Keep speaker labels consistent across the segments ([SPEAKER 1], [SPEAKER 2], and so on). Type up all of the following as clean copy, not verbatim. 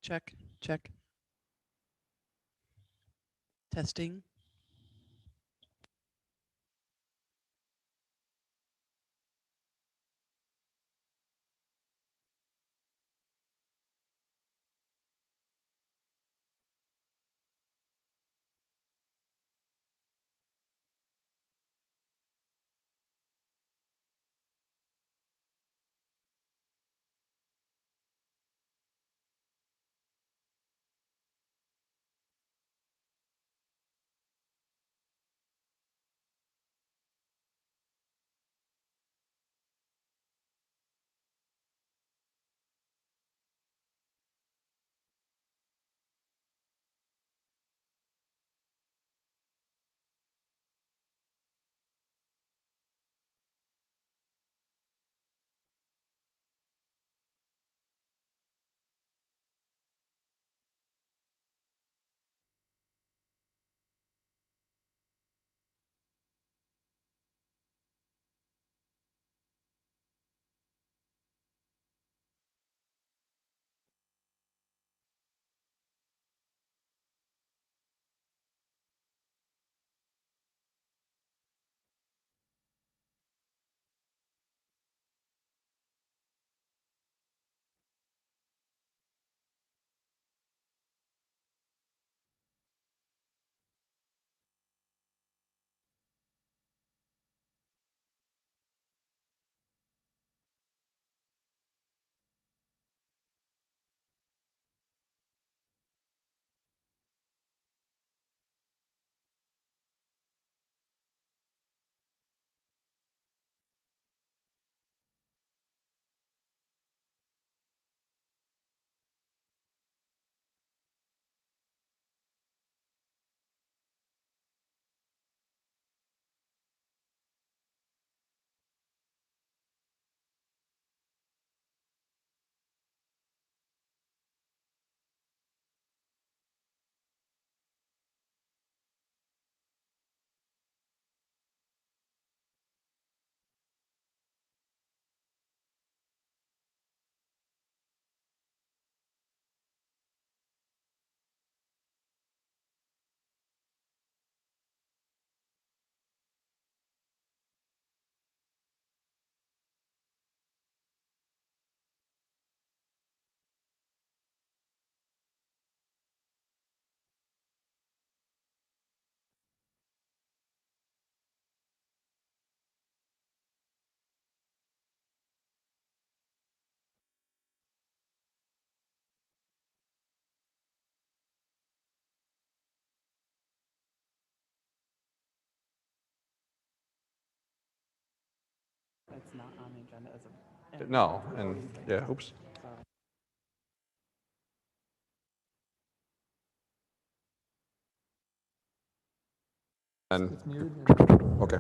[SPEAKER 1] Check, check. Testing.
[SPEAKER 2] It's not on the agenda as a.
[SPEAKER 3] No, and yeah, oops. And okay.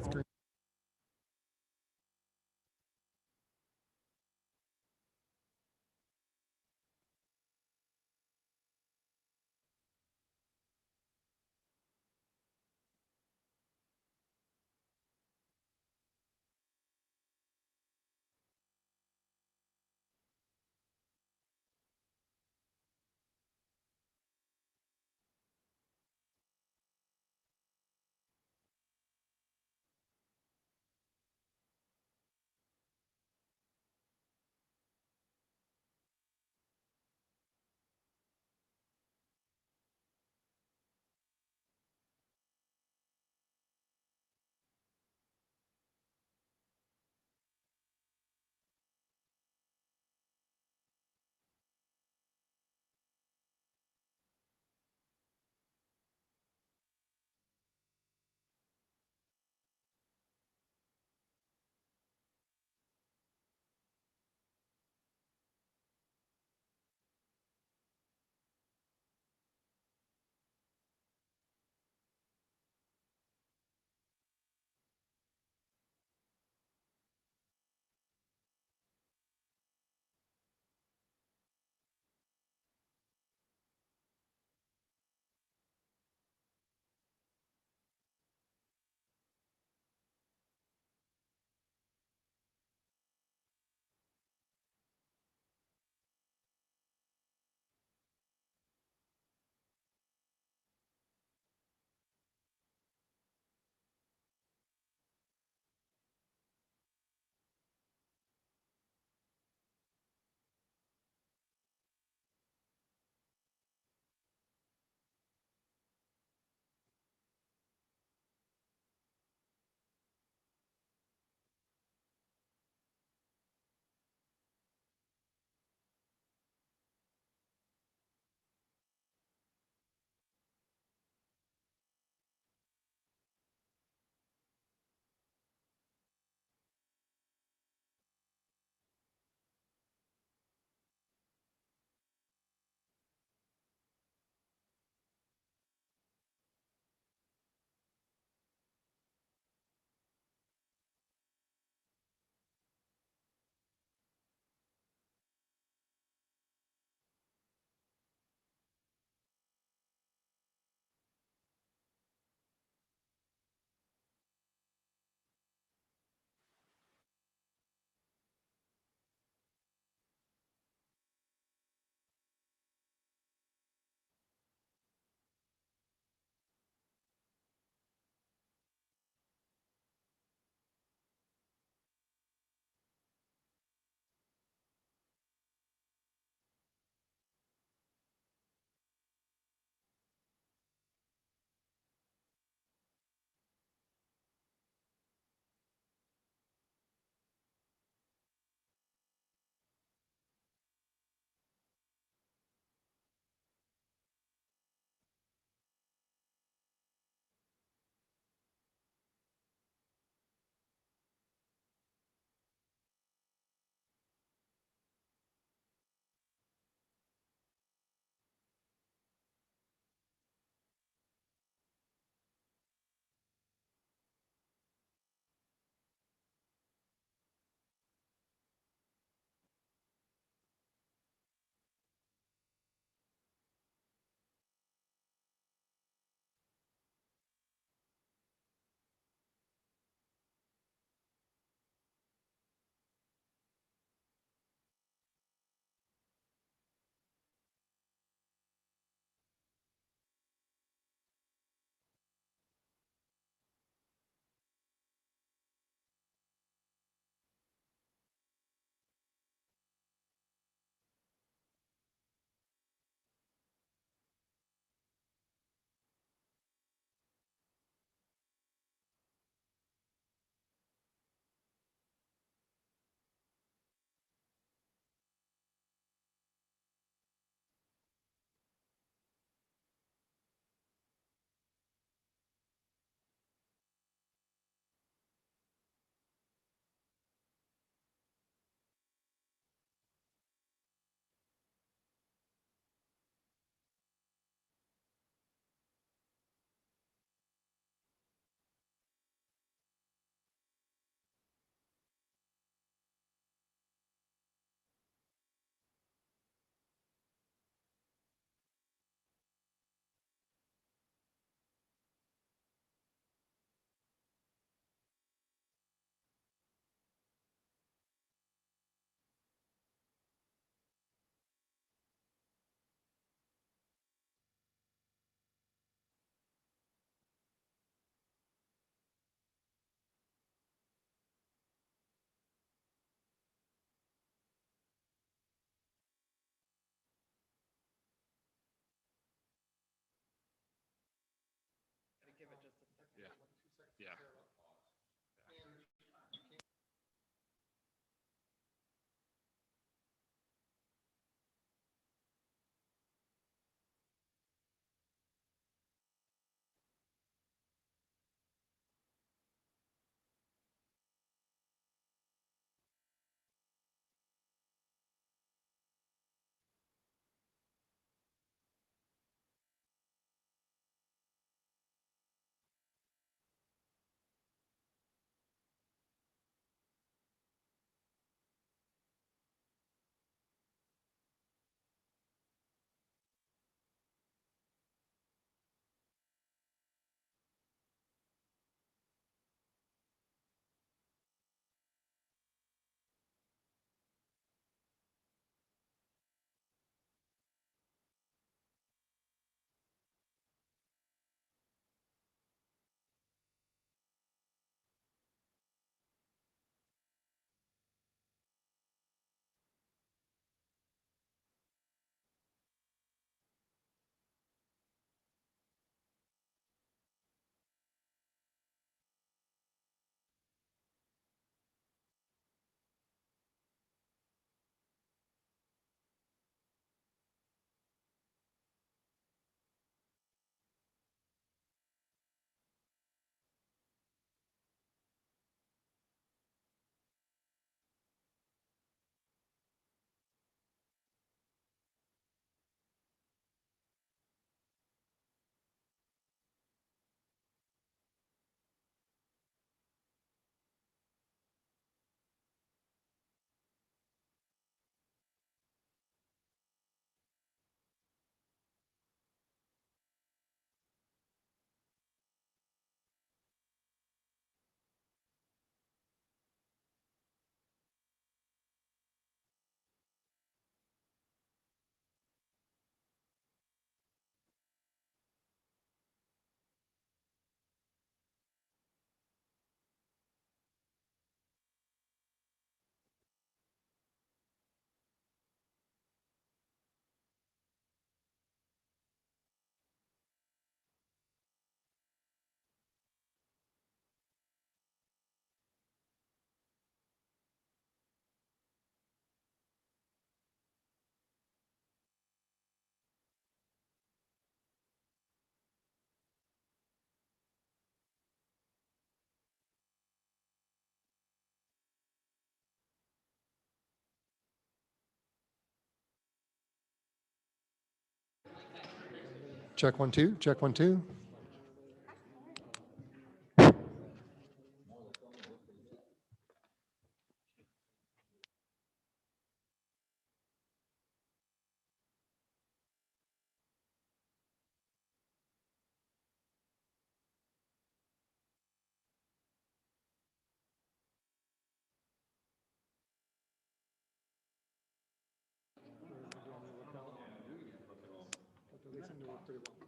[SPEAKER 4] Check 1, 2, check 1, 2.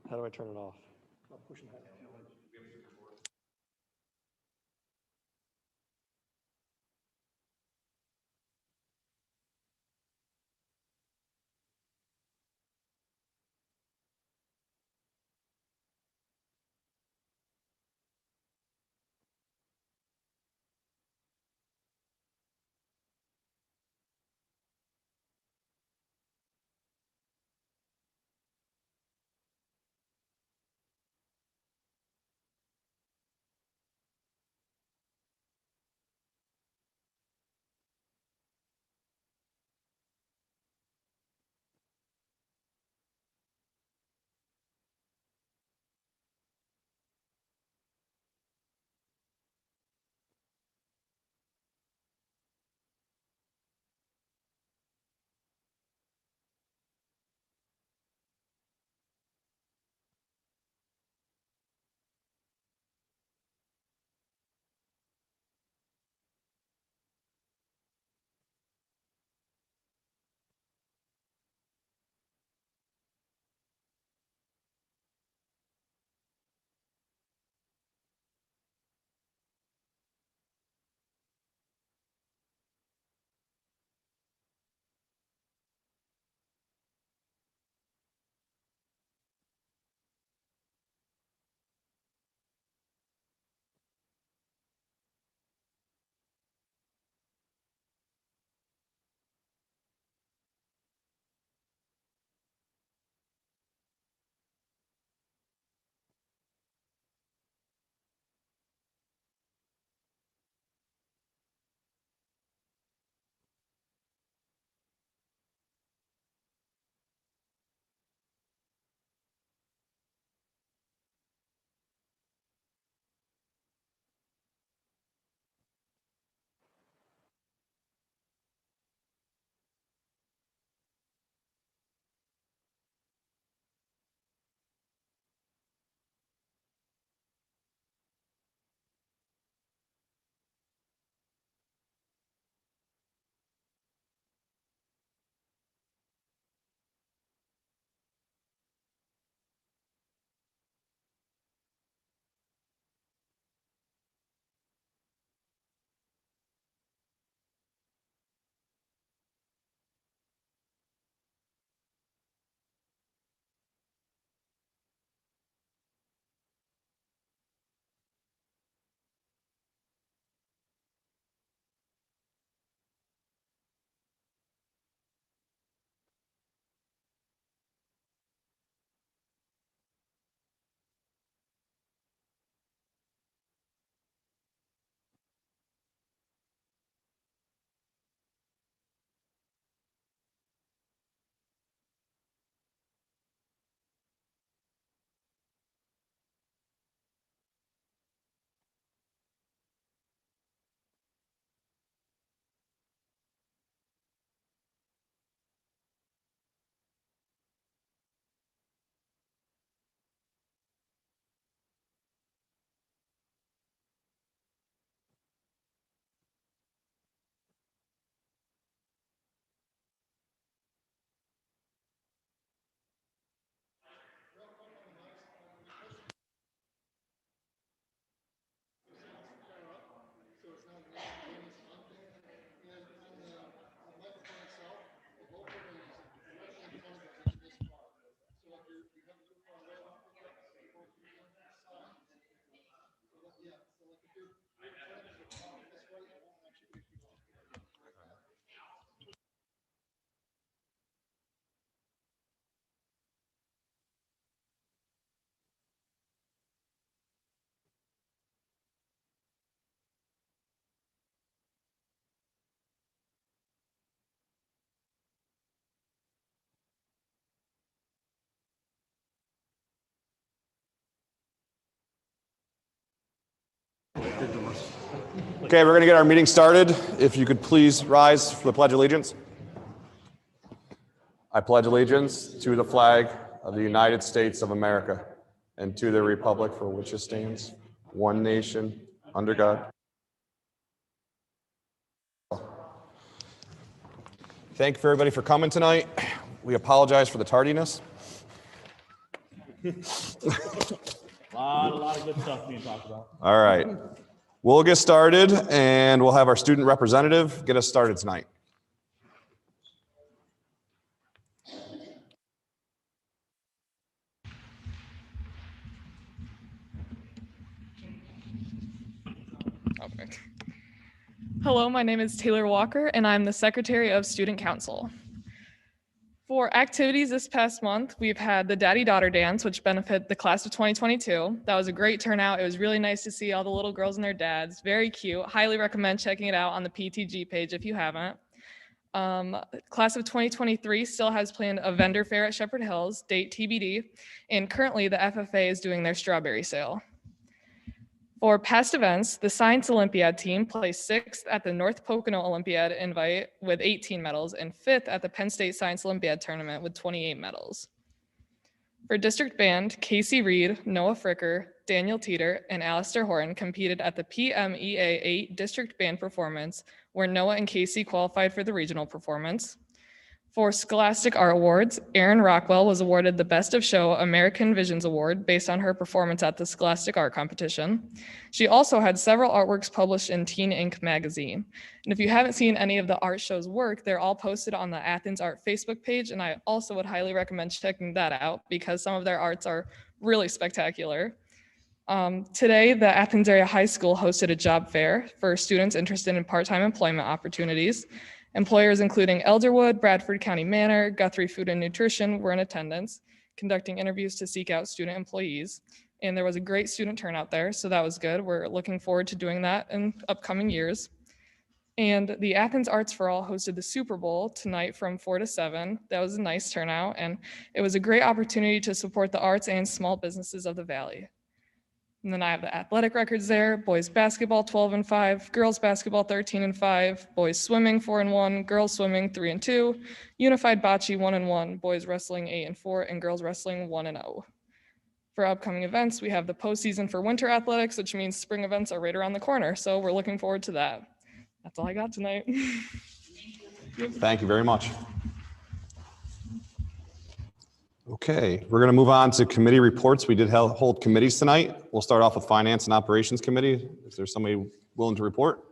[SPEAKER 5] How do I turn it off?
[SPEAKER 3] Okay, we're going to get our meeting started. If you could please rise for the Pledge of Allegiance. I pledge allegiance to the flag of the United States of America and to the republic for which it stands, one nation, under God. Thank you everybody for coming tonight. We apologize for the tardiness.
[SPEAKER 4] A lot of good stuff being talked about.
[SPEAKER 3] All right. We'll get started and we'll have our student representative get us started tonight.
[SPEAKER 6] Okay. Hello, my name is Taylor Walker, and I'm the Secretary of Student Council. For activities this past month, we've had the Daddy-Daughter Dance, which benefited the class of 2022. That was a great turnout. It was really nice to see all the little girls and their dads. Very cute. Highly recommend checking it out on the PTG page if you haven't. Class of 2023 still has planned a vendor fair at Shepherd Hills, date TBD, and currently the FFA is doing their strawberry sale. For past events, the Science Olympiad team placed 6th at the North Pocono Olympiad invite with 18 medals and 5th at the Penn State Science Olympiad tournament with 28 medals. For district band, Casey Reed, Noah Fricker, Daniel Teeter, and Alistair Horton competed at the PMEA 8 district band performance, where Noah and Casey qualified for the regional performance. For Scholastic Art Awards, Erin Rockwell was awarded the Best of Show American Visions Award based on her performance at the Scholastic Art Competition. She also had several artworks published in Teen Ink magazine. And if you haven't seen any of the art show's work, they're all posted on the Athens Art Facebook page, and I also would highly recommend checking that out because some of their arts are really spectacular. Today, the Athens Area High School hosted a job fair for students interested in part-time employment opportunities. Employers including Elderwood, Bradford County Manor, Guthrie Food and Nutrition were in attendance, conducting interviews to seek out student employees. And there was a great student turnout there, so that was good. We're looking forward to doing that in upcoming years. And the Athens Arts for All hosted the Super Bowl tonight from 4 to 7. That was a nice turnout, and it was a great opportunity to support the arts and small businesses of the Valley. And then I have the athletic records there: boys basketball 12-5, girls basketball 13-5, boys swimming 4-1, girls swimming 3-2, unified bocce 1-1, boys wrestling 8-4, and girls wrestling 1-0. For upcoming events, we have the postseason for winter athletics, which means spring events are right around the corner. So we're looking forward to that. That's all I got tonight.
[SPEAKER 3] Thank you very much. Okay, we're going to move on to committee reports. We did hold committees tonight. We'll start off with Finance and Operations Committee. Is there somebody willing to report?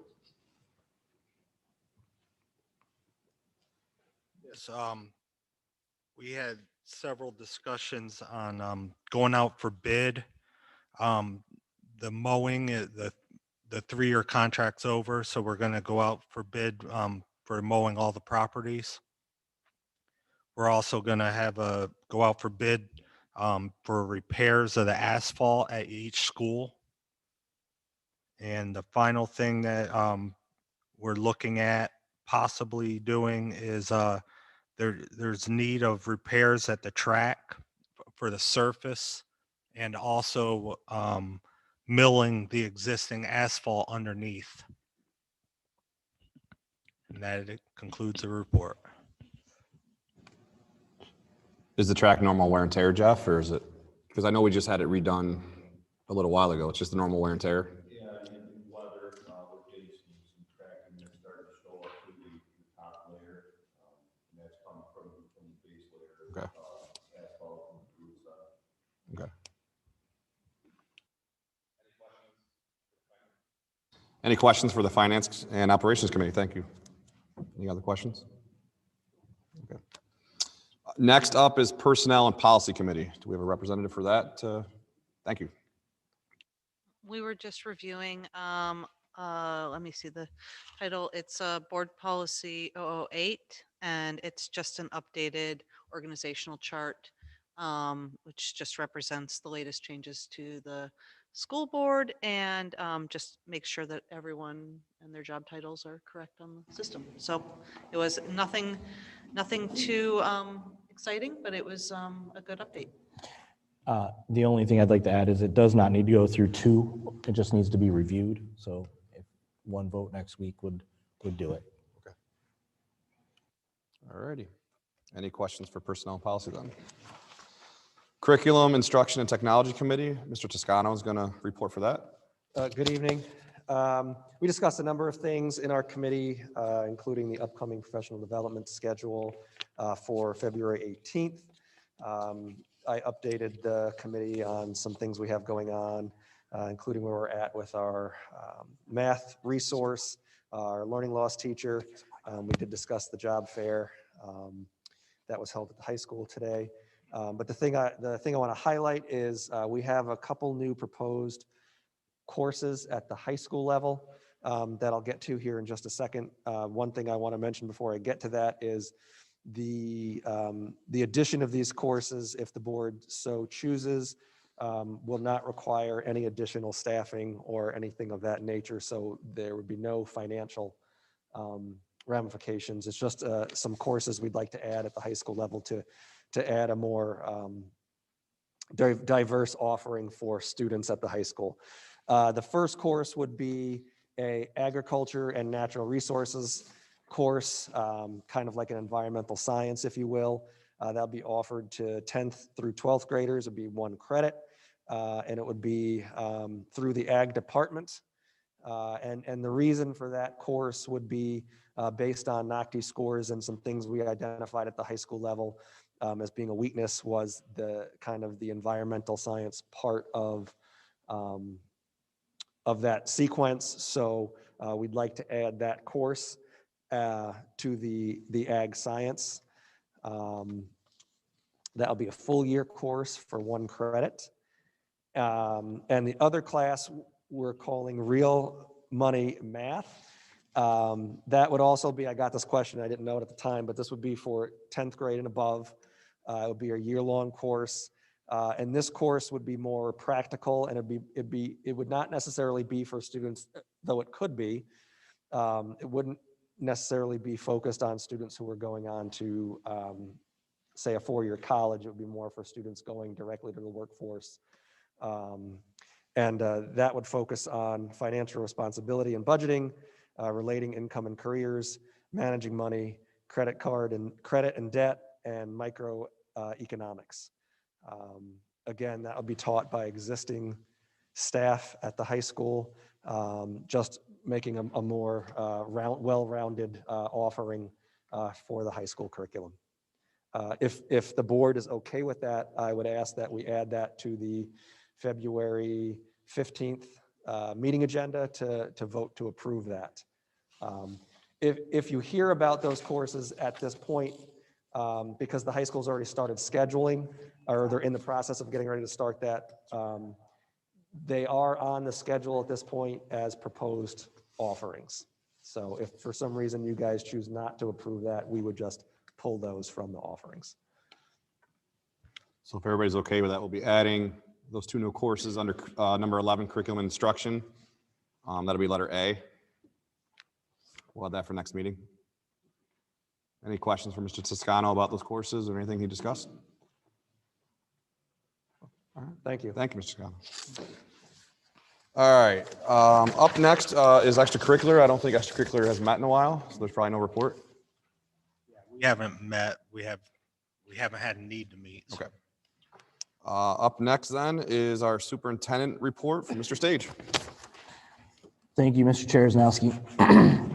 [SPEAKER 7] Yes, we had several discussions on going out for bid. The mowing, the 3-year contract's over, so we're going to go out for bid for mowing all the properties. We're also going to go out for bid for repairs of the asphalt at each school. And the final thing that we're looking at possibly doing is there's need of repairs at the track for the surface, and also milling the existing asphalt underneath. And that concludes the report.
[SPEAKER 3] Is the track normal wear and tear, Jeff, or is it? Because I know we just had it redone a little while ago. It's just the normal wear and tear.
[SPEAKER 4] Yeah, and weather, we're getting some cracking that's starting to show up to the top layer. And that's coming from the base layer.
[SPEAKER 3] Okay.
[SPEAKER 4] Asphalt and roots on.
[SPEAKER 3] Okay. Any questions for the Finance and Operations Committee? Thank you. Any other questions? Okay. Next up is Personnel and Policy Committee. Do we have a representative for that? Thank you.
[SPEAKER 8] We were just reviewing, let me see the title. It's Board Policy 008, and it's just an updated organizational chart, which just represents the latest changes to the school board, and just make sure that everyone and their job titles are correct on the system. So it was nothing too exciting, but it was a good update.
[SPEAKER 9] The only thing I'd like to add is it does not need to go through two. It just needs to be reviewed. So if one vote next week would do it.
[SPEAKER 3] All righty. Any questions for Personnel and Policy then? Curriculum, Instruction, and Technology Committee, Mr. Toscano is going to report for that.
[SPEAKER 5] Good evening. We discussed a number of things in our committee, including the upcoming professional development schedule for February 18th. I updated the committee on some things we have going on, including where we're at with our math resource, our learning loss teacher. We did discuss the job fair that was held at the high school today. But the thing I want to highlight is we have a couple new proposed courses at the high school level that I'll get to here in just a second. One thing I want to mention before I get to that is the addition of these courses, if the board so chooses, will not require any additional staffing or anything of that nature. So there would be no financial ramifications. It's just some courses we'd like to add at the high school level to add a more diverse offering for students at the high school. The first course would be a agriculture and natural resources course, kind of like an environmental science, if you will. That'll be offered to 10th through 12th graders. It'd be 1 credit, and it would be through the ag department. And the reason for that course would be based on NOCTI scores and some things we identified at the high school level as being a weakness was the kind of the environmental science part of that sequence. So we'd like to add that course to the ag science. That'll be a full year course for 1 credit. And the other class we're calling Real Money Math. That would also be, I got this question, I didn't know it at the time, but this would be for 10th grade and above. It would be a year-long course. And this course would be more practical, and it would not necessarily be for students, though it could be. It wouldn't necessarily be focused on students who are going on to, say, a 4-year college. It would be more for students going directly to the workforce. And that would focus on financial responsibility and budgeting, relating income and careers, managing money, credit and debt, and microeconomics. Again, that will be taught by existing staff at the high school, just making a more well-rounded offering for the high school curriculum. If the board is okay with that, I would ask that we add that to the February 15th meeting agenda to vote to approve that. If you hear about those courses at this point, because the high school's already started scheduling, or they're in the process of getting ready to start that, they are on the schedule at this point as proposed offerings. So if for some reason you guys choose not to approve that, we would just pull those from the offerings.
[SPEAKER 3] So if everybody's okay with that, we'll be adding those 2 new courses under number 11, curriculum and instruction. That'll be letter A. We'll have that for next meeting. Any questions for Mr. Toscano about those courses or anything he discussed? All right.
[SPEAKER 5] Thank you.
[SPEAKER 3] Thank you, Mr. Toscano. All right. Up next is extracurricular. I don't think extracurricular has met in a while, so there's probably no report.
[SPEAKER 7] We haven't met. We haven't had a need to meet. So.
[SPEAKER 3] Okay. Up next then is our superintendent report from Mr. Stage.
[SPEAKER 9] Thank you, Mr. Chair-Znowski.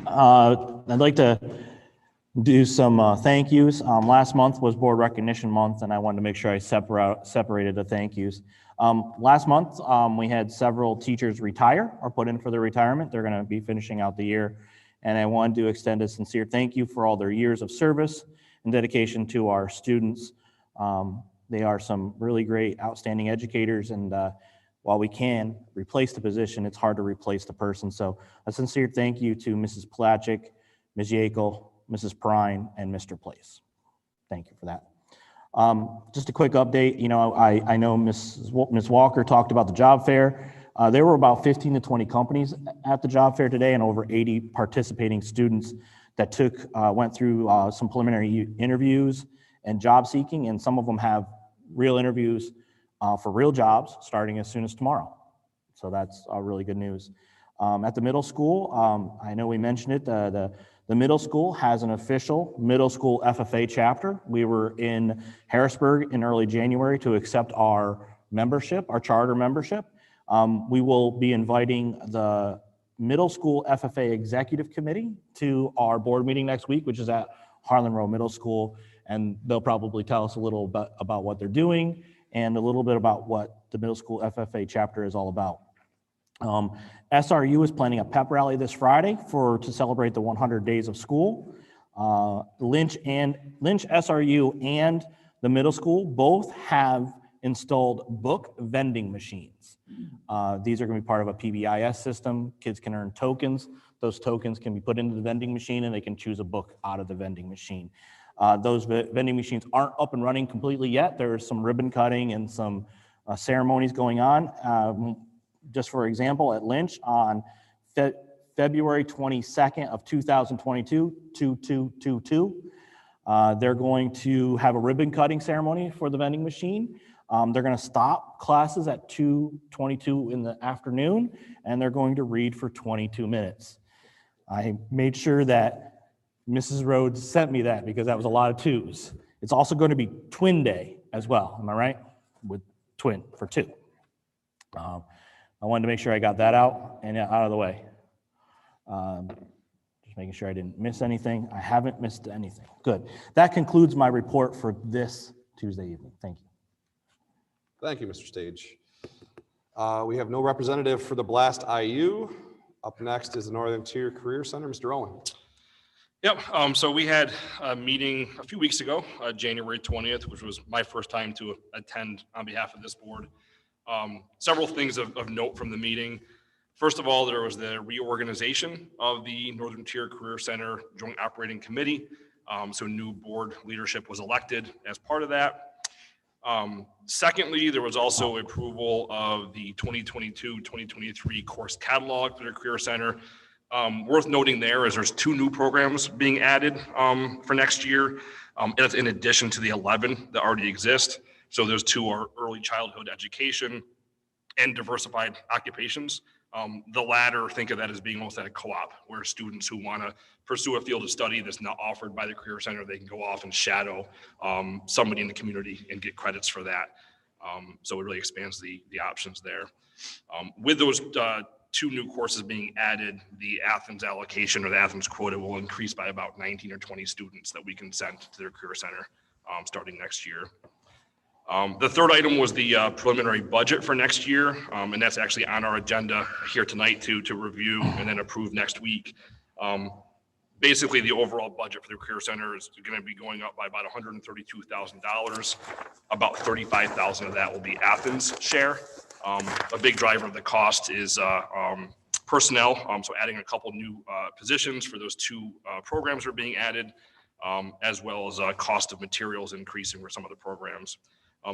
[SPEAKER 9] I'd like to do some thank yous. Last month was Board Recognition Month, and I wanted to make sure I separated the thank yous. Last month, we had several teachers retire or put in for their retirement. They're going to be finishing out the year, and I wanted to extend a sincere thank you for all their years of service and dedication to our students. They are some really great, outstanding educators, and while we can replace the position, it's hard to replace the person. So a sincere thank you to Mrs. Placic, Ms. Yakel, Mrs. Prine, and Mr. Place. Thank you for that. Just a quick update. You know, I know Ms. Walker talked about the job fair. There were about 15 to 20 companies at the job fair today, and over 80 participating students that went through some preliminary interviews and job seeking, and some of them have real interviews for real jobs starting as soon as tomorrow. So that's really good news. At the middle school, I know we mentioned it, the middle school has an official middle school FFA chapter. We were in Harrisburg in early January to accept our membership, our charter membership. We will be inviting the middle school FFA executive committee to our board meeting next week, which is at Harlan Row Middle School. And they'll probably tell us a little bit about what they're doing and a little bit about what the middle school FFA chapter is all about. SRU is planning a pep rally this Friday to celebrate the 100 days of school. Lynch SRU and the middle school both have installed book vending machines. These are going to be part of a PBIS system. Kids can earn tokens. Those tokens can be put into the vending machine and they can choose a book out of the vending machine. Those vending machines aren't up and running completely yet. There's some ribbon cutting and some ceremonies going on. Just for example, at Lynch on February 22nd of 2022, 2222, they're going to have a ribbon cutting ceremony for the vending machine. They're going to stop classes at 2:22 in the afternoon, and they're going to read for 22 minutes. I made sure that Mrs. Rhodes sent me that because that was a lot of twos. It's also going to be twin day as well. Am I right? With twin for two. I wanted to make sure I got that out of the way. Just making sure I didn't miss anything. I haven't missed anything. Good. That concludes my report for this Tuesday evening. Thank you.
[SPEAKER 3] Thank you, Mr. Stage. We have no representative for the Blast IU. Up next is the Northern Tier Career Center, Mr. Owen.
[SPEAKER 10] Yep, so we had a meeting a few weeks ago, January 20th, which was my first time to attend on behalf of this board. Several things of note from the meeting. First of all, there was the reorganization of the Northern Tier Career Center Joint Operating Committee. So new board leadership was elected as part of that. Secondly, there was also approval of the 2022-2023 course catalog for the Career Center. Worth noting there is there's 2 new programs being added for next year. That's in addition to the 11 that already exist. So those 2 are early childhood education and diversified occupations. The latter, think of that as being almost at a co-op, where students who want to pursue a field of study that's not offered by the Career Center, they can go off and shadow somebody in the community and get credits for that. So it really expands the options there. With those 2 new courses being added, the Athens allocation or the Athens quota will increase by about 19 or 20 students that we can send to their Career Center starting next year. The third item was the preliminary budget for next year, and that's actually on our agenda here tonight to review and then approve next week. Basically, the overall budget for the Career Center is going to be going up by about $132,000. About $35,000 of that will be Athens' share. A big driver of the cost is personnel, so adding a couple new positions for those 2 programs are being added, as well as cost of materials increasing for some of the programs.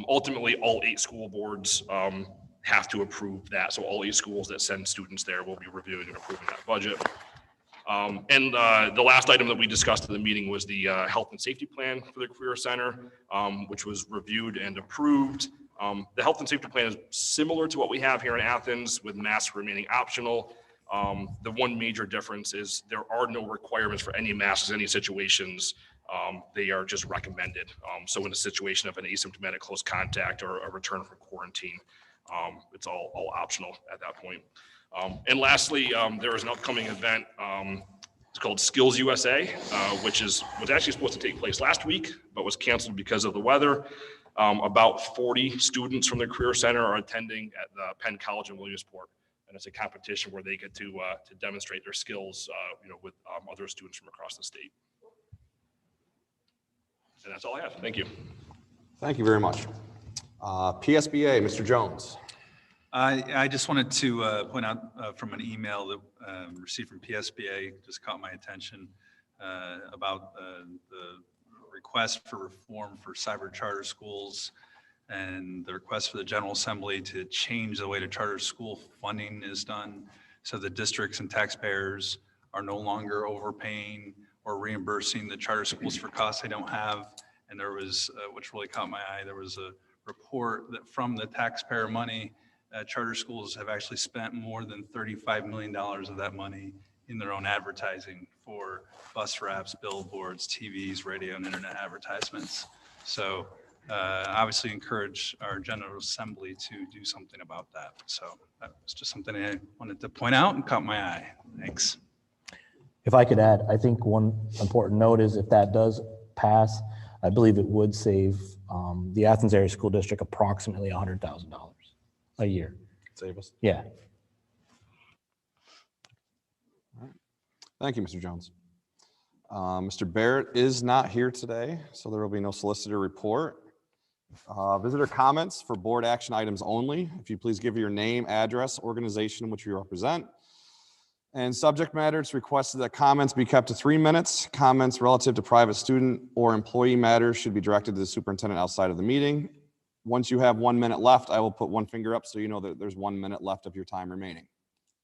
[SPEAKER 10] Ultimately, all 8 school boards have to approve that. So all 8 schools that send students there will be reviewing and approving that budget. And the last item that we discussed in the meeting was the health and safety plan for the Career Center, which was reviewed and approved. The health and safety plan is similar to what we have here in Athens, with masks remaining optional. The one major difference is there are no requirements for any masks in any situations. They are just recommended. So in a situation of an asymptomatic close contact or a return from quarantine, it's all optional at that point. And lastly, there is an upcoming event. It's called Skillsusa, which was actually supposed to take place last week, but was canceled because of the weather. About 40 students from the Career Center are attending at the Penn College in Williamsport. And it's a competition where they get to demonstrate their skills, with other students from across the state. And that's all I have. Thank you.
[SPEAKER 3] Thank you very much. PSBA, Mr. Jones.
[SPEAKER 11] I just wanted to point out from an email that received from PSBA, just caught my attention about the request for reform for cyber charter schools and the request for the General Assembly to change the way the charter school funding is done, so the districts and taxpayers are no longer overpaying or reimbursing the charter schools for costs they don't have. And there was, which really caught my eye, there was a report that from the taxpayer money, charter schools have actually spent more than $35 million of that money in their own advertising for bus wraps, billboards, TVs, radio, and internet advertisements. So obviously encourage our General Assembly to do something about that. So that was just something I wanted to point out and caught my eye. Thanks.
[SPEAKER 9] If I could add, I think one important note is if that does pass, I believe it would save the Athens Area School District approximately $100,000 a year.
[SPEAKER 3] Save us.
[SPEAKER 9] Yeah.
[SPEAKER 3] Thank you, Mr. Jones. Mr. Barrett is not here today, so there will be no solicitor report. Visitor comments for board action items only. If you please give your name, address, organization which you represent. And subject matter, it's requested that comments be kept to 3 minutes. Comments relative to private student or employee matters should be directed to the superintendent outside of the meeting. Once you have 1 minute left, I will put one finger up so you know that there's 1 minute left of your time remaining.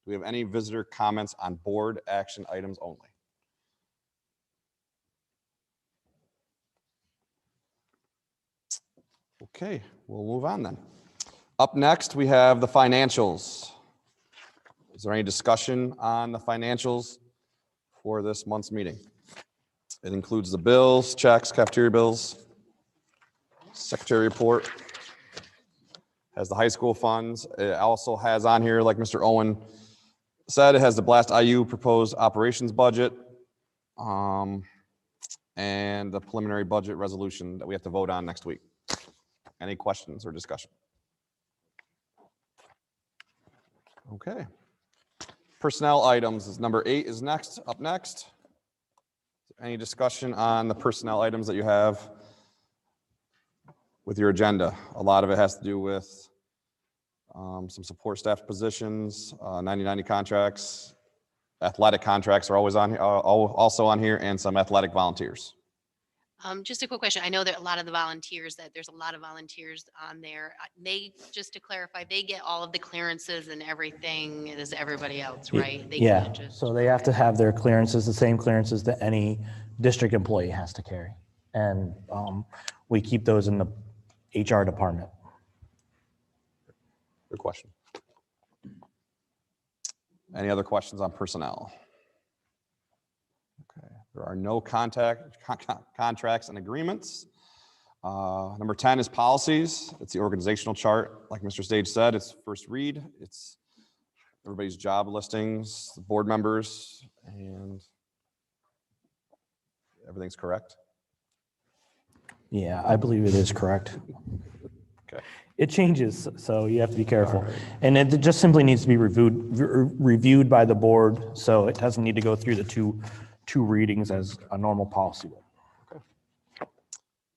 [SPEAKER 3] Do we have any visitor comments on board action items only? Okay, we'll move on then. Up next, we have the financials. Is there any discussion on the financials for this month's meeting? It includes the bills, checks, cafeteria bills, secretary report, has the high school funds. It also has on here, like Mr. Owen said, it has the Blast IU proposed operations budget and the preliminary budget resolution that we have to vote on next week. Any questions or discussion? Okay. Personnel items is number 8 is next, up next. Any discussion on the personnel items that you have with your agenda? A lot of it has to do with some support staff positions, 90/90 contracts, athletic contracts are always on here, also on here, and some athletic volunteers.
[SPEAKER 12] Just a quick question. I know that a lot of the volunteers, that there's a lot of volunteers on there. They, just to clarify, they get all of the clearances and everything as everybody else, right? They
[SPEAKER 9] Yeah,
[SPEAKER 12] can't just-
[SPEAKER 9] so they have to have their clearances, the same clearances that any district employee has to carry. And we keep those in the HR department.
[SPEAKER 3] Good question. Any other questions on personnel? Okay, there are no contracts and agreements. Number 10 is policies. It's the organizational chart. Like Mr. Stage said, it's first read. It's everybody's job listings, the board members, and everything's correct.
[SPEAKER 9] Yeah, I believe it is correct.
[SPEAKER 3] Okay.
[SPEAKER 9] It changes, so you have to be careful. And it just simply needs to be reviewed by the board, so it doesn't need to go through the two readings as a normal policy would.
[SPEAKER 3] Okay.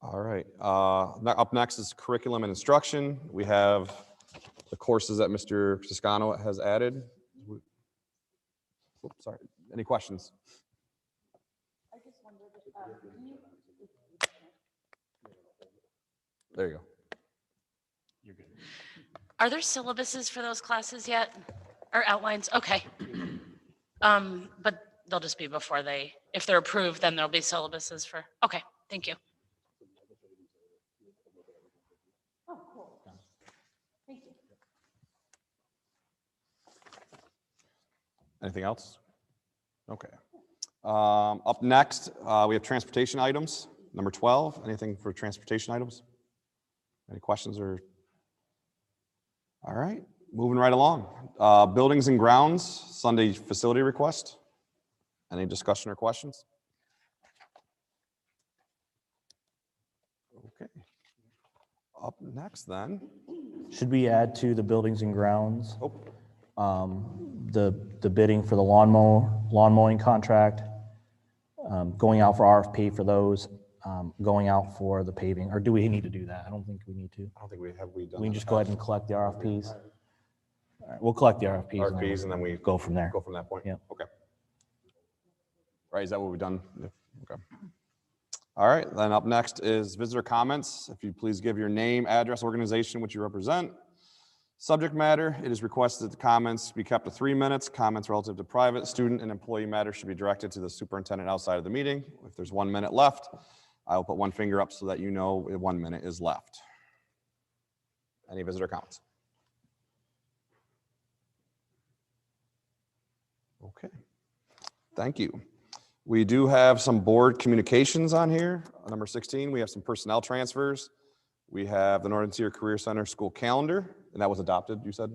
[SPEAKER 3] All right. Up next is curriculum and instruction. We have the courses that Mr. Toscano has added. Oops, sorry. Any questions? There you go.
[SPEAKER 13] Are there syllabuses for those classes yet? Or outlines? Okay. But they'll just be before they, if they're approved, then there'll be syllabuses for, okay, thank you.
[SPEAKER 12] Oh, cool. Thank you.
[SPEAKER 3] Anything else? Okay. Up next, we have transportation items. Number 12, anything for transportation items? Any questions or? All right, moving right along. Buildings and grounds, Sunday facility request. Any discussion or questions? Okay. Up next then.
[SPEAKER 9] Should we add to the buildings and grounds?
[SPEAKER 3] Oh.
[SPEAKER 9] The bidding for the lawn mowing contract, going out for RFP for those, going out for the paving, or do we need to do that? I don't think we need to.
[SPEAKER 3] I don't think we have done.
[SPEAKER 9] We can just go ahead and collect the RFPs. All right, we'll collect the RFPs.
[SPEAKER 3] And then we
[SPEAKER 9] go from there.
[SPEAKER 3] Go from that point.
[SPEAKER 9] Yeah.
[SPEAKER 3] Okay. Right, is that what we've done? Yeah. Okay. All right, then up next is visitor comments. If you please give your name, address, organization which you represent. Subject matter, it is requested that the comments be kept to 3 minutes. Comments relative to private, student, and employee matters should be directed to the superintendent outside of the meeting. If there's 1 minute left, I will put one finger up so that you know 1 minute is left. Any visitor comments? Okay, thank you. We do have some board communications on here. Number 16, we have some personnel transfers. We have the Northern Tier Career Center school calendar, and that was adopted, you said?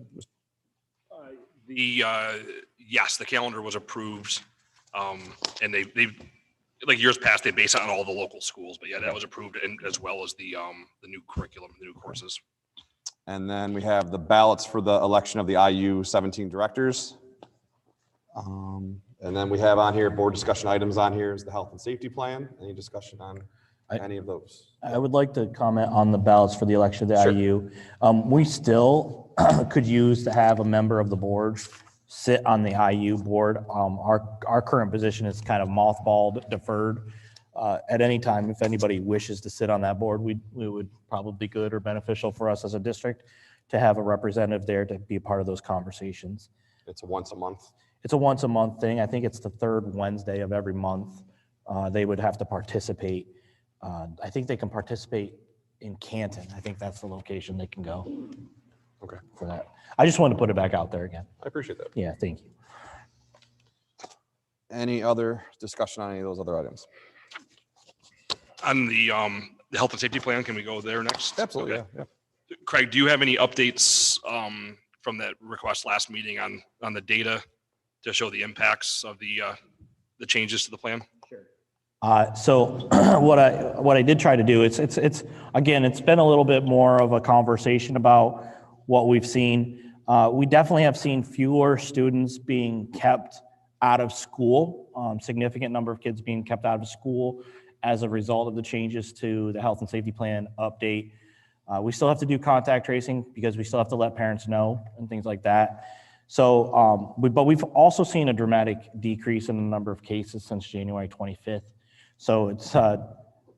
[SPEAKER 10] Yes, the calendar was approved. And they like years past, they base it on all the local schools, but yeah, that was approved, and as well as the new curriculum, the new courses.
[SPEAKER 3] And then we have the ballots for the election of the IU 17 directors. And then we have on here, board discussion items on here is the health and safety plan. Any discussion on any of those?
[SPEAKER 9] I would like to comment on the ballots for the election of the
[SPEAKER 3] Sure.
[SPEAKER 9] IU. We still could use to have a member of the board sit on the IU board. Our current position is kind of mothballed, deferred. At any time, if anybody wishes to sit on that board, we would probably be good or beneficial for us as a district to have a representative there to be a part of those conversations.
[SPEAKER 3] It's a once a month.
[SPEAKER 9] It's a once a month thing. I think it's the third Wednesday of every month. They would have to participate. I think they can participate in Canton. I think that's the location they can go.
[SPEAKER 3] Okay.
[SPEAKER 9] For that. I just wanted to put it back out there again.
[SPEAKER 3] I appreciate that.
[SPEAKER 9] Yeah, thank you.
[SPEAKER 3] Any other discussion on any of those other items?
[SPEAKER 10] On the health and safety plan, can we go there next?
[SPEAKER 3] Absolutely,
[SPEAKER 10] Okay.
[SPEAKER 3] yeah.
[SPEAKER 10] Craig, do you have any updates from that request last meeting on the data to show the impacts of the changes to the plan?
[SPEAKER 9] So what I did try to do, it's again, it's been a little bit more of a conversation about what we've seen. We definitely have seen fewer students being kept out of school, significant number of kids being kept out of school as a result of the changes to the health and safety plan update. We still have to do contact tracing because we still have to let parents know and things like that. So, but we've also seen a dramatic decrease in the number of cases since January 25th. So it's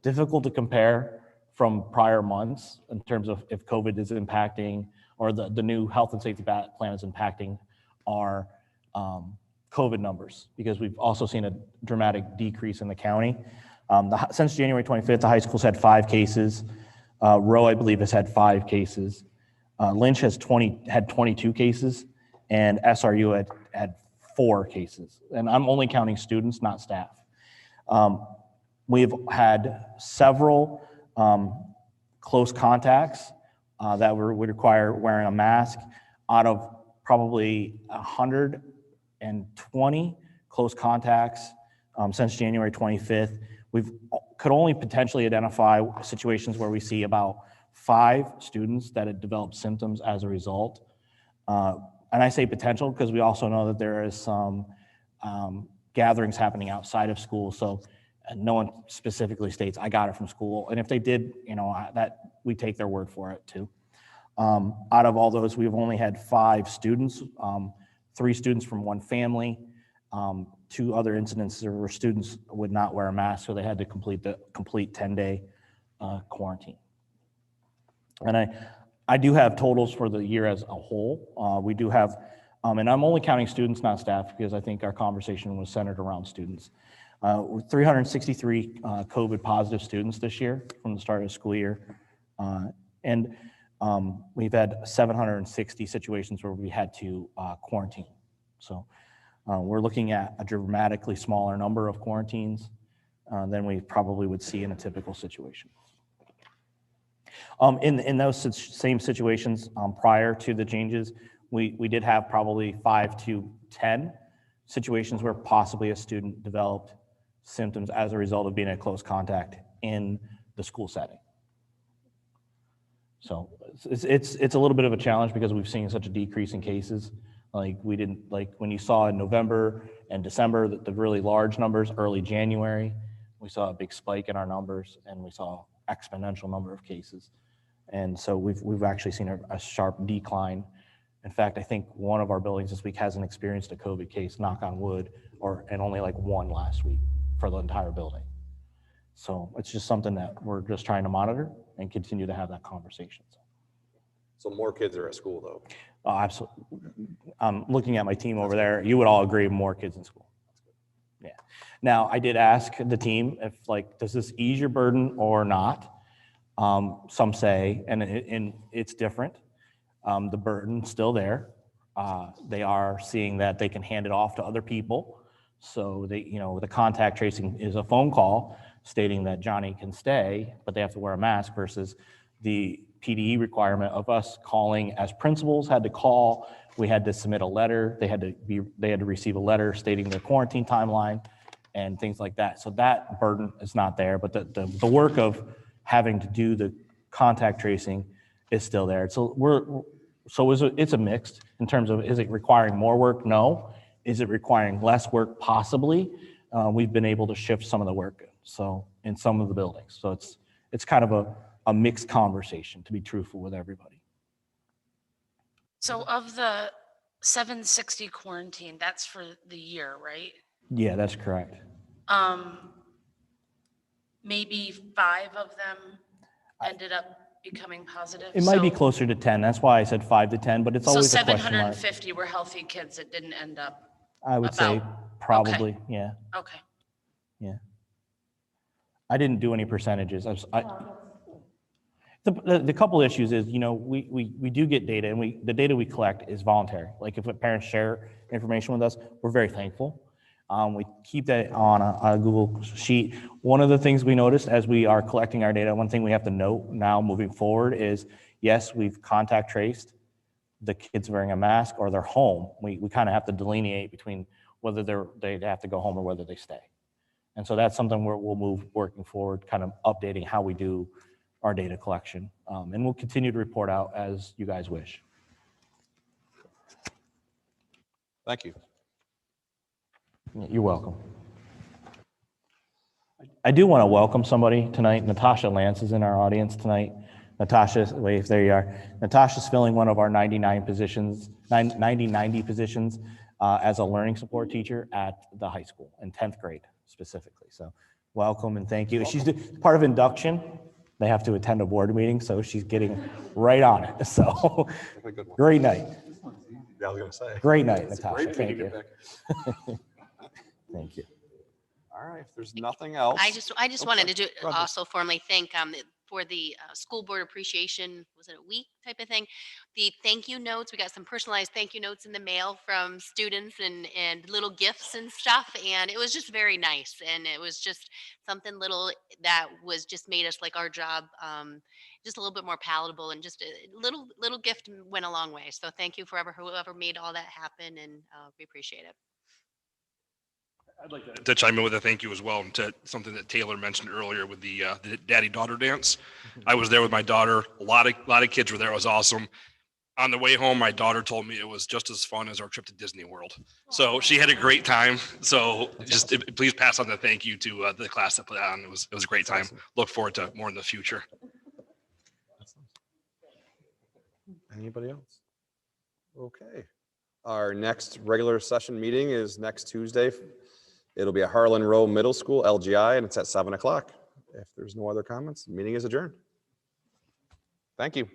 [SPEAKER 9] difficult to compare from prior months in terms of if COVID is impacting or the new health and safety plan is impacting our COVID numbers, because we've also seen a dramatic decrease in the county. Since January 25th, the high schools had 5 cases. Rowe, I believe, has had 5 cases. Lynch has had 22 cases, and SRU had 4 cases. And I'm only counting students, not staff. We've had several close contacts that would require wearing a mask. Out of probably 120 close contacts since January 25th, could only potentially identify situations where we see about 5 students that had developed symptoms as a result. And I say potential because we also know that there is some gatherings happening outside of school. So no one specifically states, I got it from school. And if they did, that we take their word for it too. Out of all those, we've only had 5 students, 3 students from one family, 2 other incidents where students would not wear a mask, so they had to complete 10-day quarantine. And I do have totals for the year as a whole. We do have, and I'm only counting students, not staff, because I think our conversation was centered around students. 363 COVID positive students this year from the start of the school year. And we've had 760 situations where we had to quarantine. So we're looking at a dramatically smaller number of quarantines than we probably would see in a typical situation. In those same situations prior to the changes, we did have probably 5 to 10 situations where possibly a student developed symptoms as a result of being in close contact in the school setting. So it's a little bit of a challenge because we've seen such a decrease in cases. Like when you saw in November and December that the really large numbers, early January, we saw a big spike in our numbers and we saw exponential number of cases. And so we've actually seen a sharp decline. In fact, I think one of our buildings this week hasn't experienced a COVID case, knock on wood, and only like 1 last week for the entire building. So it's just something that we're just trying to monitor and continue to have that conversation.
[SPEAKER 3] So more kids are at school though.
[SPEAKER 9] Oh, absolutely. I'm looking at my team over there. You would all agree more kids in school. Yeah. Now I did ask the team if does this ease your burden or not? Some say, and it's different. The burden's still there. They are seeing that they can hand it off to other people. So they, the contact tracing is a phone call stating that Johnny can stay, but they have to wear a mask versus the PDE requirement of us calling as principals had to call. We had to submit a letter. They had to receive a letter stating their quarantine timeline and things like that. So that burden is not there, but the work of having to do the contact tracing is still there. So it's a mixed in terms of, is it requiring more work? No. Is it requiring less work? Possibly. We've been able to shift some of the work in some of the buildings. So it's kind of a mixed conversation, to be truthful with everybody.
[SPEAKER 13] So of the 760 quarantine, that's for the year, right?
[SPEAKER 9] Yeah, that's correct.
[SPEAKER 13] Maybe 5 of them ended up becoming positive.
[SPEAKER 9] It might be
[SPEAKER 13] So-
[SPEAKER 9] closer to 10. That's why I said 5 to 10, but it's
[SPEAKER 13] So
[SPEAKER 9] always a question mark.
[SPEAKER 13] 750 were healthy kids that didn't end up.
[SPEAKER 9] I would say probably, yeah.
[SPEAKER 13] Okay.
[SPEAKER 9] Yeah. I didn't do any percentages. The couple issues is, we do get data, and the data we collect is voluntary. Like if parents share information with us, we're very thankful. We keep that on a Google sheet. One of the things we noticed as we are collecting our data, one thing we have to note now moving forward is, yes, we've contact traced the kids wearing a mask or they're home. We kind of have to delineate between whether they have to go home or whether they stay. And so that's something we'll move working forward, kind of updating how we do our data collection. And we'll continue to report out as you guys wish.
[SPEAKER 3] Thank you.
[SPEAKER 9] You're welcome. I do want to welcome somebody tonight. Natasha Lance is in our audience tonight. Natasha, wave, there you are. Natasha's filling one of our 90 positions as a learning support teacher at the high school in 10th grade specifically. So welcome and thank you. She's part of induction. They have to attend a board meeting, so she's getting right on it. So great night.
[SPEAKER 3] Yeah, I was gonna say.
[SPEAKER 9] Great night, Natasha. Thank you. Thank you.
[SPEAKER 3] All right, if there's nothing else.
[SPEAKER 12] I just wanted to
[SPEAKER 3] Go ahead.
[SPEAKER 12] also formally thank for the school board appreciation, was it a week type of thing? The thank you notes, we got some personalized thank you notes in the mail from students and little gifts and stuff. And it was just very nice. And it was just something little that was just made us like our job just a little bit more palatable, and just a little gift went a long way. So thank you for whoever made all that happen, and we appreciate it.
[SPEAKER 10] I'd like to chime in with a thank you as well to something that Taylor mentioned earlier with the daddy-daughter dance. I was there with my daughter. A lot of kids were there. It was awesome. On the way home, my daughter told me it was just as fun as our trip to Disney World. So she had a great time. So just please pass on the thank you to the class that put it on. It was a great time. Look forward to more in the future.
[SPEAKER 3] Anybody else? Okay. Our next regular session meeting is next Tuesday. It'll be at Harlan Row Middle School, LGI, and it's at 7 o'clock. If there's no other comments, the meeting is adjourned. Thank you.